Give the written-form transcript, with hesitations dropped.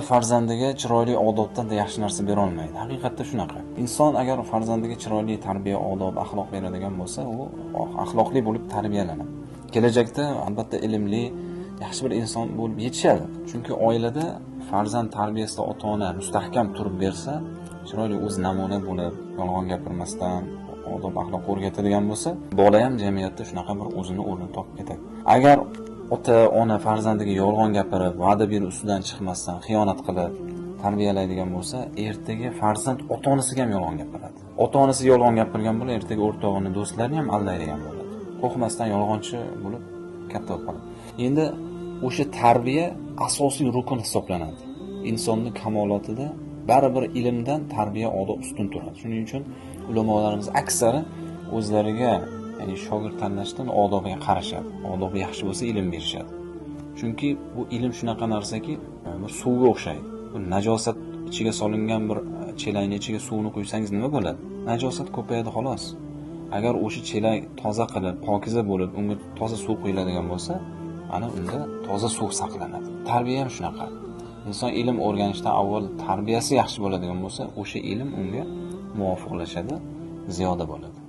Farzandiga chiroyli odobdan yaxshi narsa bera olmaydi. Haqiqatda shunaqa. Inson agar farzandiga chiroyli tarbiya, odob, axloq beradigan bo'lsa, u axloqli bo'lib tarbiyalanadi. Kelajakda albatta ilmli, yaxshi bir inson bo'lib yetishadi. Chunki oilada farzand tarbiyasida ota-ona mustahkam turib bersa, chiroyli o'z namuna bo'lib, yolg'on gapirmasdan, odob, axloq o'rgatadigan bo'lsa, bola ham jamiyatda shunaqa bir o'zini o'rnini topib ketadi. Agar ota-ona farzandiga yolg'on gapirib, va'da berib ustidan chiqmasdan, xiyonat qilib tarbiyalaydigan bo'lsa, ertaga farzand ota-onasiga ham yolg'on gapiradi. Ota-onasi yolg'on gapirgan bo'la, ertaga o'rtog'ini, do'stlarini ham aldaydigan bo'ladi. Qo'rqmasdan yolg'onchi bo'lib katta bo'lib qoladi. Endi o'sha tarbiya asosiy rukun hisoblanadi. Insonning kamolotida baribir ilmdan tarbiya odob ustun turadi. Shuning uchun ulamolarimiz aksari o'zlariga ya'ni shogird tanlashdan odobiga qarashadi. Odobi yaxshi bo'lsa ilm berishadi. Chunki bu ilm shunaqa narsaki, bir suvga o'xshaydi. Bu najosat ichiga solingan bir chelakning ichiga suvni quysangiz nima bo'ladi? Najosat ko'payadi xolos. Agar o'sha chelak toza qilib, pokiza bo'lib, unga toza suv quyiladigan bo'lsa, ana unda toza suv saqlanadi. Tarbiya ham shunaqa. Inson ilm o'rganishdan avval tarbiyasi yaxshi bo'ladigan bo'lsa, o'sha ilm unga muvofiqlashadi, ziyoda bo'ladi.